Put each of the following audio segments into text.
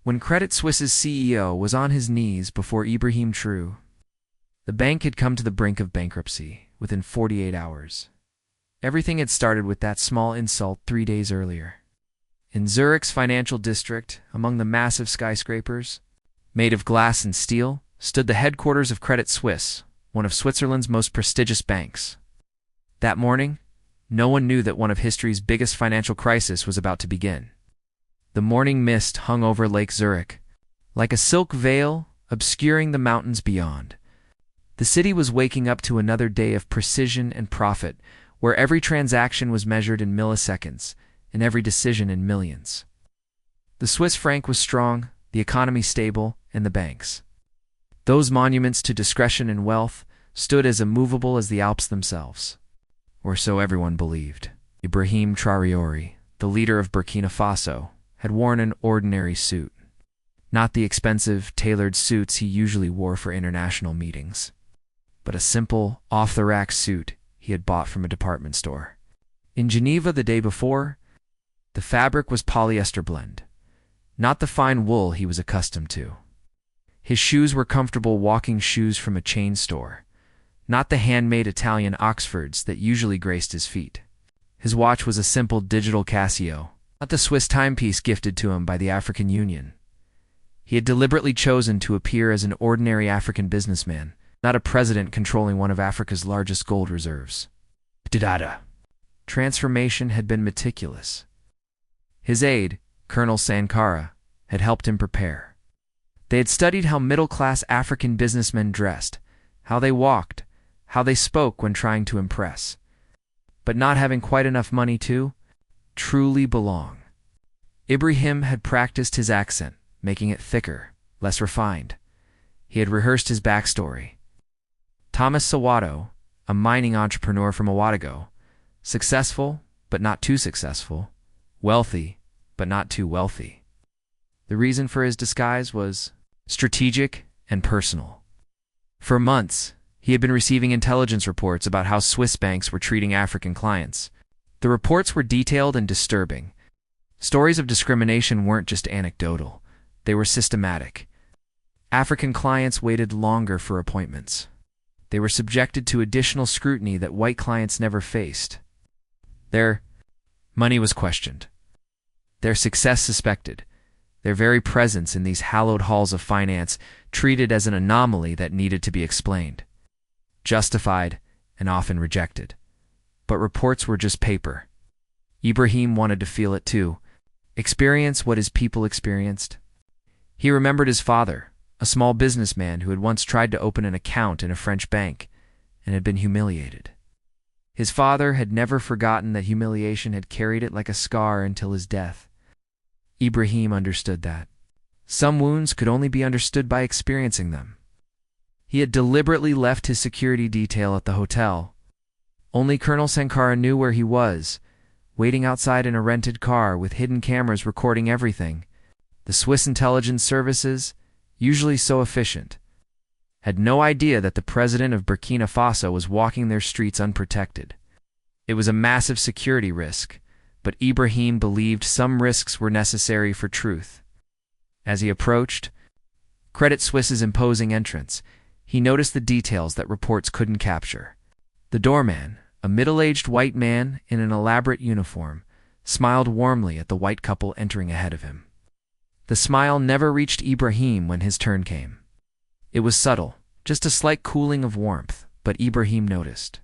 When Credit Suisse's CEO was on his knees before Ibrahim Traoré, the bank had come to the brink of bankruptcy within 48 hours. Everything had started with that small insult 3 days earlier. In Zurich's financial district, among the massive skyscrapers, made of glass and steel, stood the headquarters of Credit Suisse, one of Switzerland's most prestigious banks. That morning, no one knew that one of history's biggest financial crises was about to begin. The morning mist hung over Lake Zurich, like a silk veil obscuring the mountains beyond. The city was waking up to another day of precision and profit, where every transaction was measured in milliseconds, and every decision in millions. The Swiss franc was strong, the economy stable, and the banks, those monuments to discretion and wealth, stood as immovable as the Alps themselves. Or so everyone believed. Ibrahim Traoré, the leader of Burkina Faso, had worn an ordinary suit, not the expensive, tailored suits he usually wore for international meetings, but a simple, off-the-rack suit he had bought from a department store. In Geneva the day before, the fabric was polyester blend, not the fine wool he was accustomed to. His shoes were comfortable walking shoes from a chain store, not the handmade Italian Oxfords that usually graced his feet. His watch was a simple digital Casio, not the Swiss timepiece gifted to him by the African Union. He had deliberately chosen to appear as an ordinary African businessman, not a president controlling one of Africa's largest gold reserves. Transformation had been meticulous. His aide, Colonel Sankara, had helped him prepare. They had studied how middle-class African businessmen dressed, how they walked, how they spoke when trying to impress, but not having quite enough money to truly belong. Ibrahim had practiced his accent, making it thicker, less refined. He had rehearsed his backstory. Thomas Sawato, a mining entrepreneur from Ouagadougou, successful but not too successful, wealthy but not too wealthy. The reason for his disguise was strategic and personal. For months, he had been receiving intelligence reports about how Swiss banks were treating African clients. The reports were detailed and disturbing. Stories of discrimination weren't just anecdotal, they were systematic. African clients waited longer for appointments. They were subjected to additional scrutiny that white clients never faced. Their money was questioned, their success suspected, their very presence in these hallowed halls of finance treated as an anomaly that needed to be explained, justified, and often rejected. But reports were just paper. Ibrahim wanted to feel it too, experience what his people experienced. He remembered his father, a small businessman who had once tried to open an account in a French bank and had been humiliated. His father had never forgotten that humiliation had carried it like a scar until his death. Ibrahim understood that. Some wounds could only be understood by experiencing them. He had deliberately left his security detail at the hotel. Only Colonel Sankara knew where he was, waiting outside in a rented car with hidden cameras recording everything. The Swiss intelligence services, usually so efficient, had no idea that the president of Burkina Faso was walking their streets unprotected. It was a massive security risk, but Ibrahim believed some risks were necessary for truth. As he approached Credit Suisse's imposing entrance, he noticed the details that reports couldn't capture. The doorman, a middle-aged white man in an elaborate uniform, smiled warmly at the white couple entering ahead of him. The smile never reached Ibrahim when his turn came. It was subtle, just a slight cooling of warmth, but Ibrahim noticed.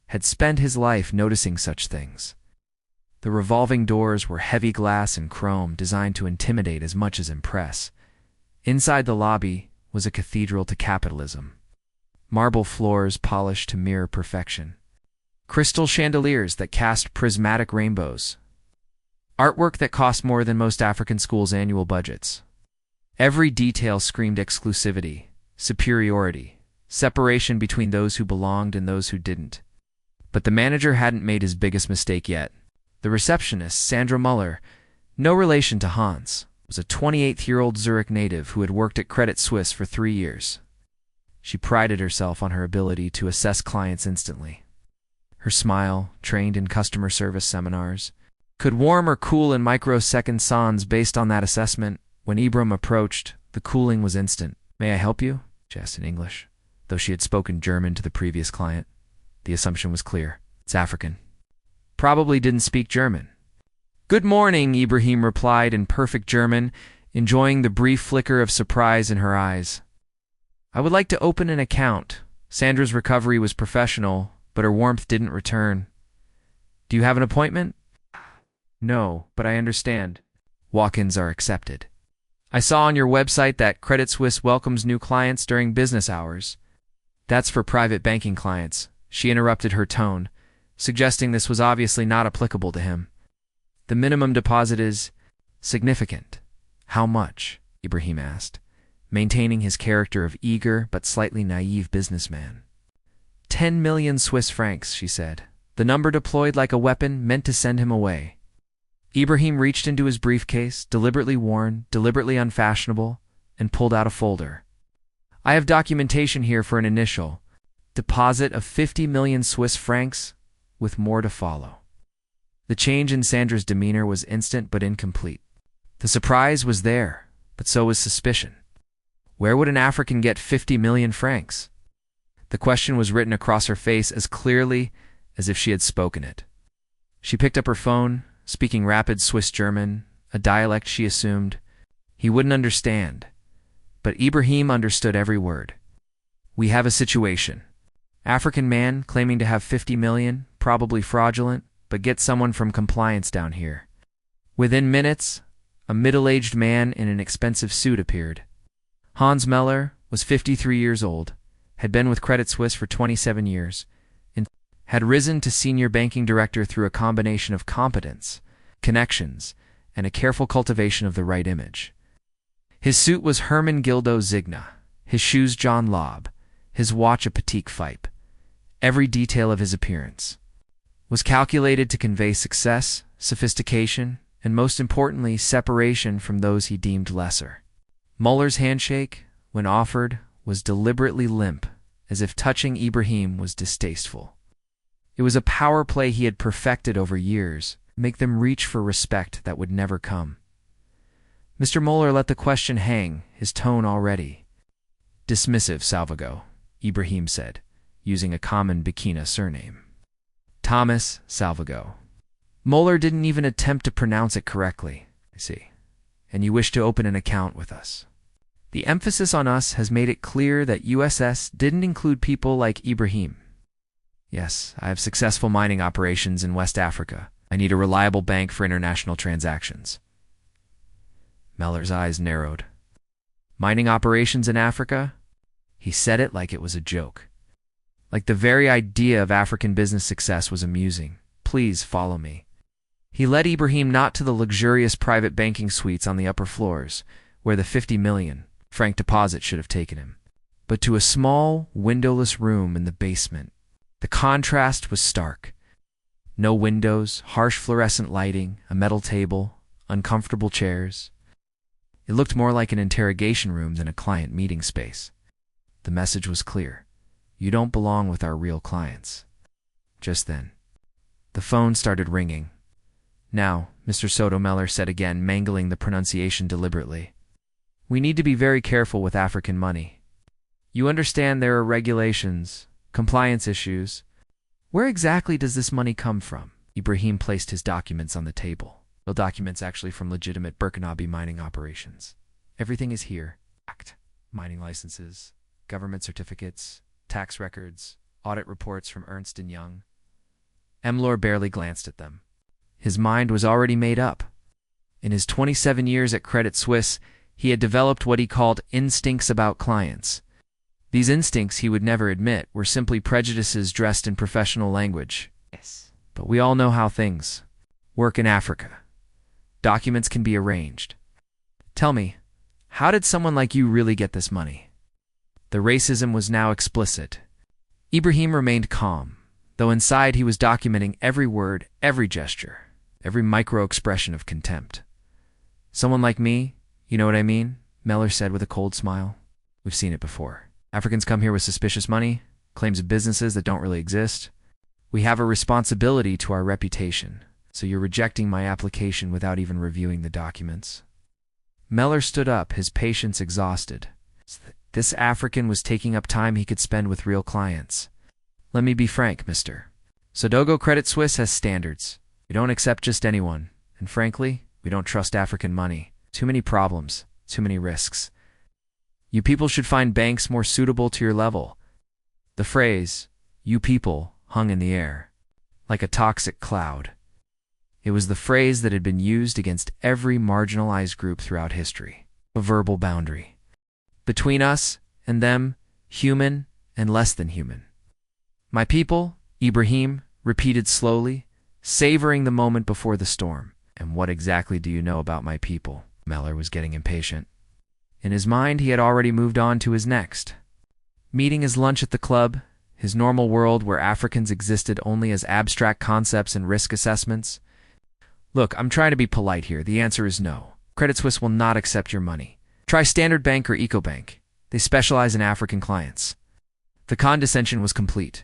Had spent his life noticing such things. The revolving doors were heavy glass and chrome designed to intimidate as much as impress. Inside the lobby was a cathedral to capitalism. Marble floors polished to mirror perfection. Crystal chandeliers that cast prismatic rainbows. Artwork that cost more than most African schools' annual budgets. Every detail screamed exclusivity, superiority, separation between those who belonged and those who didn't. But the manager hadn't made his biggest mistake yet. The receptionist, Sandra Müller, no relation to Hans, was a 28-year-old Zurich native who had worked at Credit Suisse for 3 years. She prided herself on her ability to assess clients instantly. Her smile, trained in customer service seminars, could warm or cool in microsecond sans based on that assessment, When Ibrahim approached, the cooling was instant. "May I help you?" she asked in English. Though she had spoken German to the previous client, the assumption was clear. It's African. Probably didn't speak German. "Good morning," Ibrahim replied in perfect German, enjoying the brief flicker of surprise in her eyes. "I would like to open an account." Sandra's recovery was professional, but her warmth didn't return. "Do you have an appointment?" "No, but I understand. Walk-ins are accepted. I saw on your website that Credit Suisse welcomes new clients during business hours." "That's for private banking clients," she interrupted, her tone suggesting this was obviously not applicable to him. "The minimum deposit is significant." "How much?" Ibrahim asked, maintaining his character of eager but slightly naive businessman. 10 million Swiss francs, she said, the number deployed like a weapon meant to send him away. Ibrahim reached into his briefcase, deliberately worn, deliberately unfashionable, and pulled out a folder. "I have documentation here for an initial deposit of 50 million Swiss francs, with more to follow." The change in Sandra's demeanor was instant but incomplete. The surprise was there, but so was suspicion. Where would an African get 50 million francs? The question was written across her face as clearly as if she had spoken it. She picked up her phone, speaking rapid Swiss German, a dialect she assumed he wouldn't understand. But Ibrahim understood every word. "We have a situation. African man claiming to have 50 million, probably fraudulent, but get someone from compliance down here." Within minutes, a middle-aged man in an expensive suit appeared. Hans Müller was 53 years old, had been with Credit Suisse for 27 years, and had risen to senior banking director through a combination of competence, connections, and a careful cultivation of the right image. His suit was Hermenegildo Zegna, his shoes John Lobb, his watch a Patek Philippe. Every detail of his appearance was calculated to convey success, sophistication, and most importantly, separation from those he deemed lesser. Müller's handshake, when offered, was deliberately limp, as if touching Ibrahim was distasteful. It was a power play he had perfected over years, make them reach for respect that would never come. Mr. Müller let the question hang, his tone already dismissive. "Salvago," Ibrahim said, using a common Burkina surname. "Thomas Salvago." Müller didn't even attempt to pronounce it correctly. "I see. And you wish to open an account with us. The emphasis on us has made it clear that USS didn't include people like Ibrahim." "Yes, I have successful mining operations in West Africa. I need a reliable bank for international transactions." Müller's eyes narrowed. "Mining operations in Africa?" He said it like it was a joke. Like the very idea of African business success was amusing. "Please follow me." He led Ibrahim not to the luxurious private banking suites on the upper floors, where the 50 million franc deposit should have taken him, but to a small, windowless room in the basement. The contrast was stark. No windows, harsh fluorescent lighting, a metal table, uncomfortable chairs. It looked more like an interrogation room than a client meeting space. The message was clear. "You don't belong with our real clients." Just then, the phone started ringing. "Now," Mr. Soto Müller said again, mangling the pronunciation deliberately. "We need to be very careful with African money. You understand there are regulations, compliance issues. Where exactly does this money come from?" Ibrahim placed his documents on the table. "Real documents actually from legitimate Burkinabe mining operations. Everything is here. Act, mining licenses, government certificates, tax records, audit reports from Ernst & Young." Müller barely glanced at them. His mind was already made up. In his 27 years at Credit Suisse, he had developed what he called instincts about clients. These instincts, he would never admit, were simply prejudices dressed in professional language. Yes. But we all know how things work in Africa. Documents can be arranged. "Tell me, how did someone like you really get this money?" The racism was now explicit. Ibrahim remained calm, though inside he was documenting every word, every gesture, every micro-expression of contempt. "Someone like me, you know what I mean?" Müller said with a cold smile. "We've seen it before. Africans come here with suspicious money, claims of businesses that don't really exist. We have a responsibility to our reputation, so you're rejecting my application without even reviewing the documents." Müller stood up, his patience exhausted. This African was taking up time he could spend with real clients. Let me be frank, mister. Sodogo Credit Suisse has standards. We don't accept just anyone. And frankly, we don't trust African money. Too many problems, too many risks. You people should find banks more suitable to your level. The phrase, "you people," hung in the air, like a toxic cloud. It was the phrase that had been used against every marginalized group throughout history. A verbal boundary. Between us and them, human and less than human. My people, Ibrahim repeated slowly, savoring the moment before the storm. And what exactly do you know about my people? Müller was getting impatient. In his mind, he had already moved on to his next. Meeting his lunch at the club, his normal world where Africans existed only as abstract concepts and risk assessments. Look, I'm trying to be polite here. The answer is no. Credit Suisse will not accept your money. Try Standard Bank or EcoBank. They specialize in African clients. The condescension was complete.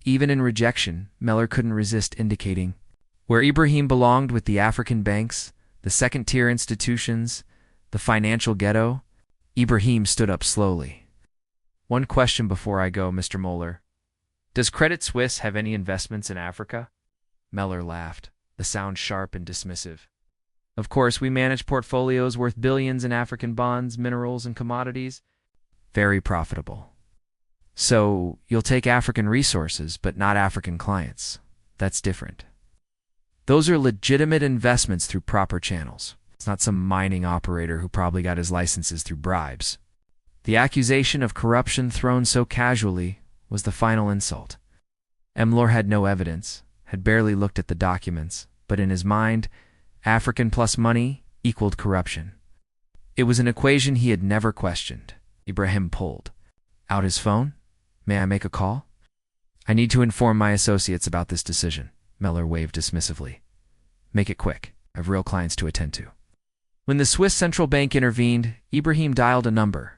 Even in rejection, Müller couldn't resist indicating where Ibrahim belonged with the African banks, the second-tier institutions, the financial ghetto. Ibrahim stood up slowly. One question before I go, Mr. Müller. Does Credit Suisse have any investments in Africa? Müller laughed, the sound sharp and dismissive. Of course, we manage portfolios worth billions in African bonds, minerals, and commodities. Very profitable. So, you'll take African resources, but not African clients. That's different. Those are legitimate investments through proper channels. It's not some mining operator who probably got his licenses through bribes. The accusation of corruption thrown so casually was the final insult. Müller had no evidence, had barely looked at the documents, but in his mind, African plus money equaled corruption. It was an equation he had never questioned. Ibrahim pulled out his phone. May I make a call? I need to inform my associates about this decision. Müller waved dismissively. Make it quick. I have real clients to attend to. When the Swiss Central Bank intervened, Ibrahim dialed a number.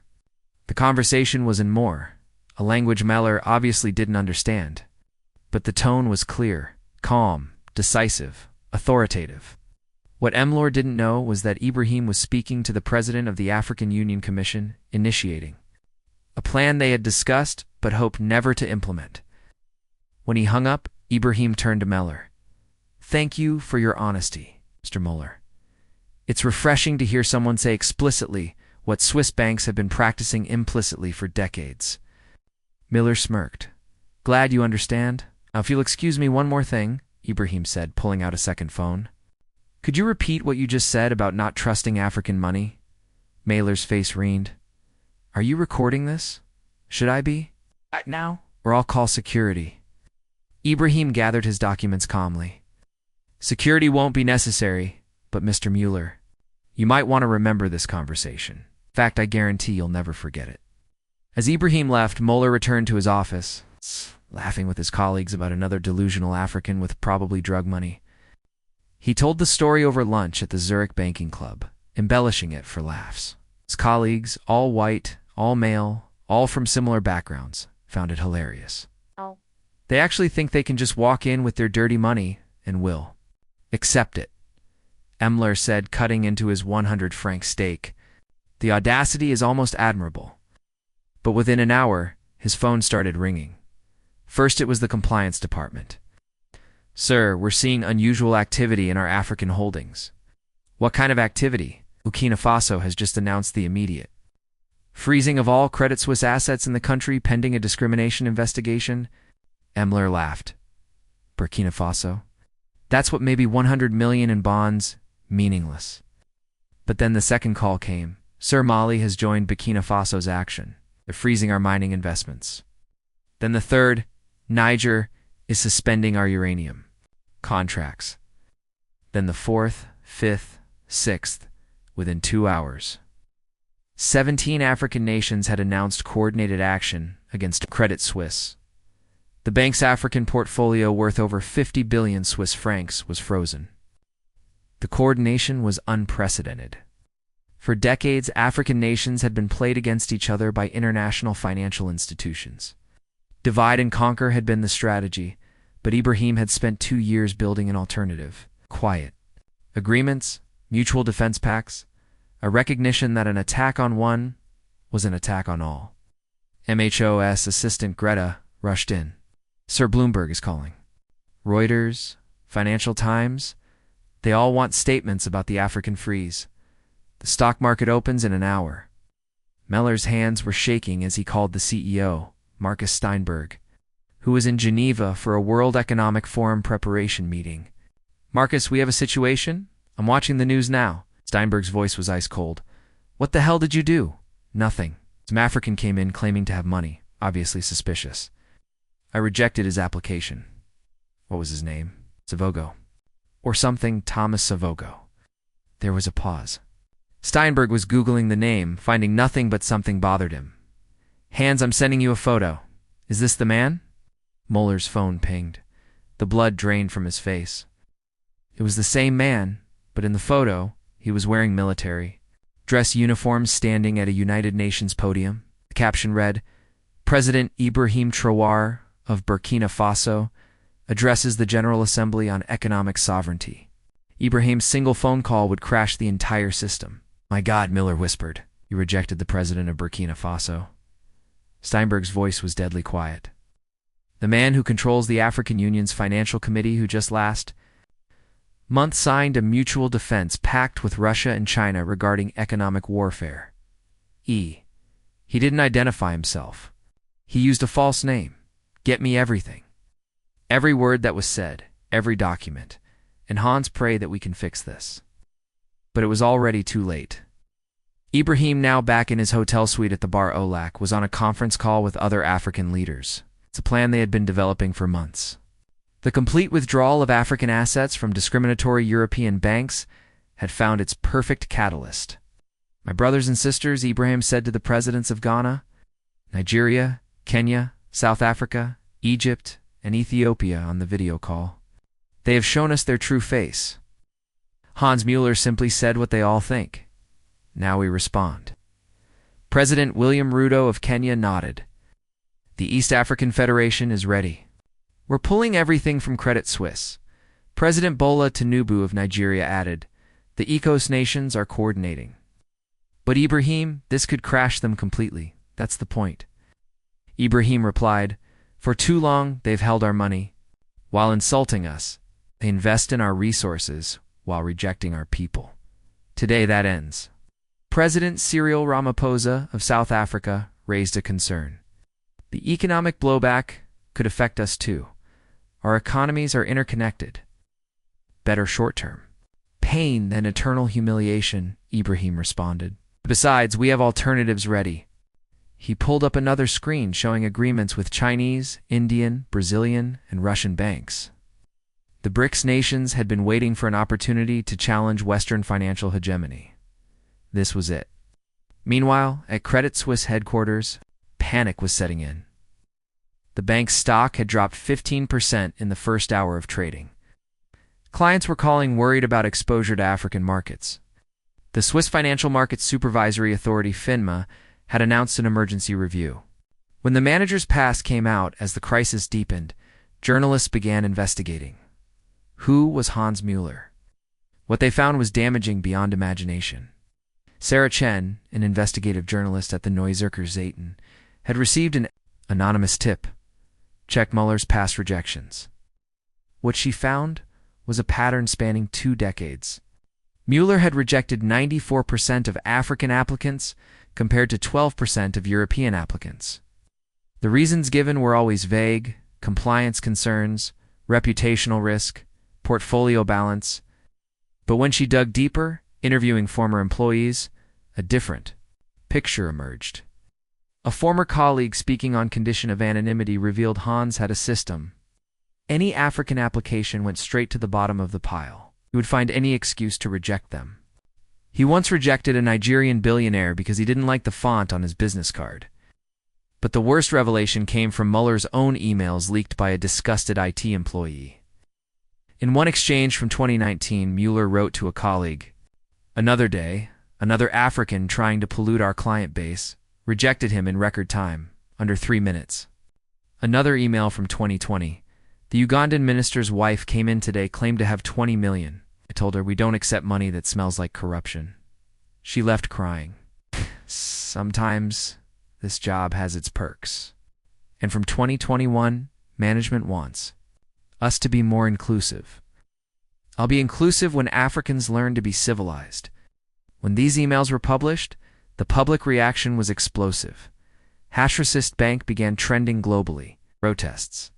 The conversation was in Moor, a language Müller obviously didn't understand. But the tone was clear, calm, decisive, authoritative. What Müller didn't know was that Ibrahim was speaking to the president of the African Union Commission, initiating a plan they had discussed but hoped never to implement. When he hung up, Ibrahim turned to Müller. Thank you for your honesty, Mr. Müller. It's refreshing to hear someone say explicitly what Swiss banks have been practicing implicitly for decades. Müller smirked. Glad you understand. Now, if you'll excuse me one more thing, Ibrahim said, pulling out a second phone. Could you repeat what you just said about not trusting African money? Müller's face wrined. Are you recording this? Should I be? Now? Or I'll call security. Ibrahim gathered his documents calmly. Security won't be necessary, but Mr. Müller, you might want to remember this conversation. In fact, I guarantee you'll never forget it. As Ibrahim left, Müller returned to his office, laughing with his colleagues about another delusional African with probably drug money. He told the story over lunch at the Zurich Banking Club, embellishing it for laughs. His colleagues, all white, all male, all from similar backgrounds, found it hilarious. Oh. They actually think they can just walk in with their dirty money and will accept it. Müller said, cutting into his 100-franc steak. The audacity is almost admirable. But within an hour, his phone started ringing. First, it was the compliance department. Sir, we're seeing unusual activity in our African holdings. What kind of activity? Burkina Faso has just announced the immediate freezing of all Credit Suisse assets in the country pending a discrimination investigation. Müller laughed. Burkina Faso? That's what maybe 100 million in bonds, meaningless. But then the second call came. Sir, Mali has joined Burkina Faso's action. They're freezing our mining investments. Then the third, Niger, is suspending our uranium contracts. Then the fourth, fifth, sixth, within 2 hours. 17 African nations had announced coordinated action against Credit Suisse. The bank's African portfolio worth over 50 billion Swiss francs was frozen. The coordination was unprecedented. For decades, African nations had been played against each other by international financial institutions. Divide and conquer had been the strategy, but Ibrahim had spent 2 years building an alternative. Quiet. Agreements, mutual defense pacts, a recognition that an attack on one was an attack on all. MHOS assistant Greta rushed in. Sir Bloomberg is calling. Reuters, Financial Times, they all want statements about the African freeze. The stock market opens in an hour. Müller's hands were shaking as he called the CEO, Markus Steinberg, who was in Geneva for a World Economic Forum preparation meeting. Marcus, we have a situation? I'm watching the news now. Steinberg's voice was ice cold. What the hell did you do? Nothing. Some African came in claiming to have money, obviously suspicious. I rejected his application. What was his name? Savogo. Or something, Thomas Savogo. There was a pause. Steinberg was Googling the name, finding nothing but something bothered him. Hans, I'm sending you a photo. Is this the man? Müller's phone pinged. The blood drained from his face. It was the same man, but in the photo, he was wearing military dress uniforms standing at a United Nations podium. The caption read, President Ibrahim Traoré of Burkina Faso addresses the General Assembly on economic sovereignty. Ibrahim's single phone call would crash the entire system. My God, Müller whispered. You rejected the president of Burkina Faso. Steinberg's voice was deadly quiet. The man who controls the African Union's financial committee who just last month signed a mutual defense pact with Russia and China regarding economic warfare. He didn't identify himself. He used a false name. Get me everything. Every word that was said, every document. And Hans, pray that we can fix this. But it was already too late. Ibrahim, now back in his hotel suite at the Bar Olac, was on a conference call with other African leaders. It's a plan they had been developing for months. The complete withdrawal of African assets from discriminatory European banks had found its perfect catalyst. My brothers and sisters, Ibrahim said to the presidents of Ghana, Nigeria, Kenya, South Africa, Egypt, and Ethiopia on the video call. They have shown us their true face. Hans Müller simply said what they all think. Now we respond. President William Ruto of Kenya nodded. The East African Federation is ready. We're pulling everything from Credit Suisse. President Bola Tinubu of Nigeria added, the ECOWAS nations are coordinating. But Ibrahim, this could crash them completely. That's the point. Ibrahim replied, for too long they've held our money. While insulting us, they invest in our resources while rejecting our people. Today that ends. President Cyril Ramaphosa of South Africa raised a concern. The economic blowback could affect us too. Our economies are interconnected. Better short-term. Pain than eternal humiliation, Ibrahim responded. Besides, we have alternatives ready. He pulled up another screen showing agreements with Chinese, Indian, Brazilian, and Russian banks. The BRICS nations had been waiting for an opportunity to challenge Western financial hegemony. This was it. Meanwhile, at Credit Suisse headquarters, panic was setting in. The bank's stock had dropped 15% in the first hour of trading. Clients were calling worried about exposure to African markets. The Swiss Financial Markets Supervisory Authority FINMA had announced an emergency review. When the manager's past came out as the crisis deepened, journalists began investigating. Who was Hans Müller? What they found was damaging beyond imagination. Sarah Chen, an investigative journalist at the Neuzerker Zeitung, had received an anonymous tip. Check Müller's past rejections. What she found was a pattern spanning 2 decades. Müller had rejected 94% of African applicants compared to 12% of European applicants. The reasons given were always vague: compliance concerns, reputational risk, portfolio balance. But when she dug deeper, interviewing former employees, a different picture emerged. A former colleague speaking on condition of anonymity revealed Hans had a system. Any African application went straight to the bottom of the pile. He would find any excuse to reject them. He once rejected a Nigerian billionaire because he didn't like the font on his business card. But the worst revelation came from Müller's own emails leaked by a disgusted IT employee. In one exchange from 2019, Müller wrote to a colleague, "Another day, another African trying to pollute our client base, rejected him in record time, under 3 minutes." Another email from 2020. The Ugandan minister's wife came in today, claimed to have 20 million. I told her, we don't accept money that smells like corruption. She left crying. Sometimes this job has its perks. And from 2021, management wants us to be more inclusive. I'll be inclusive when Africans learn to be civilized. When these emails were published, the public reaction was explosive. Afro Swiss Bank began trending globally. Protests.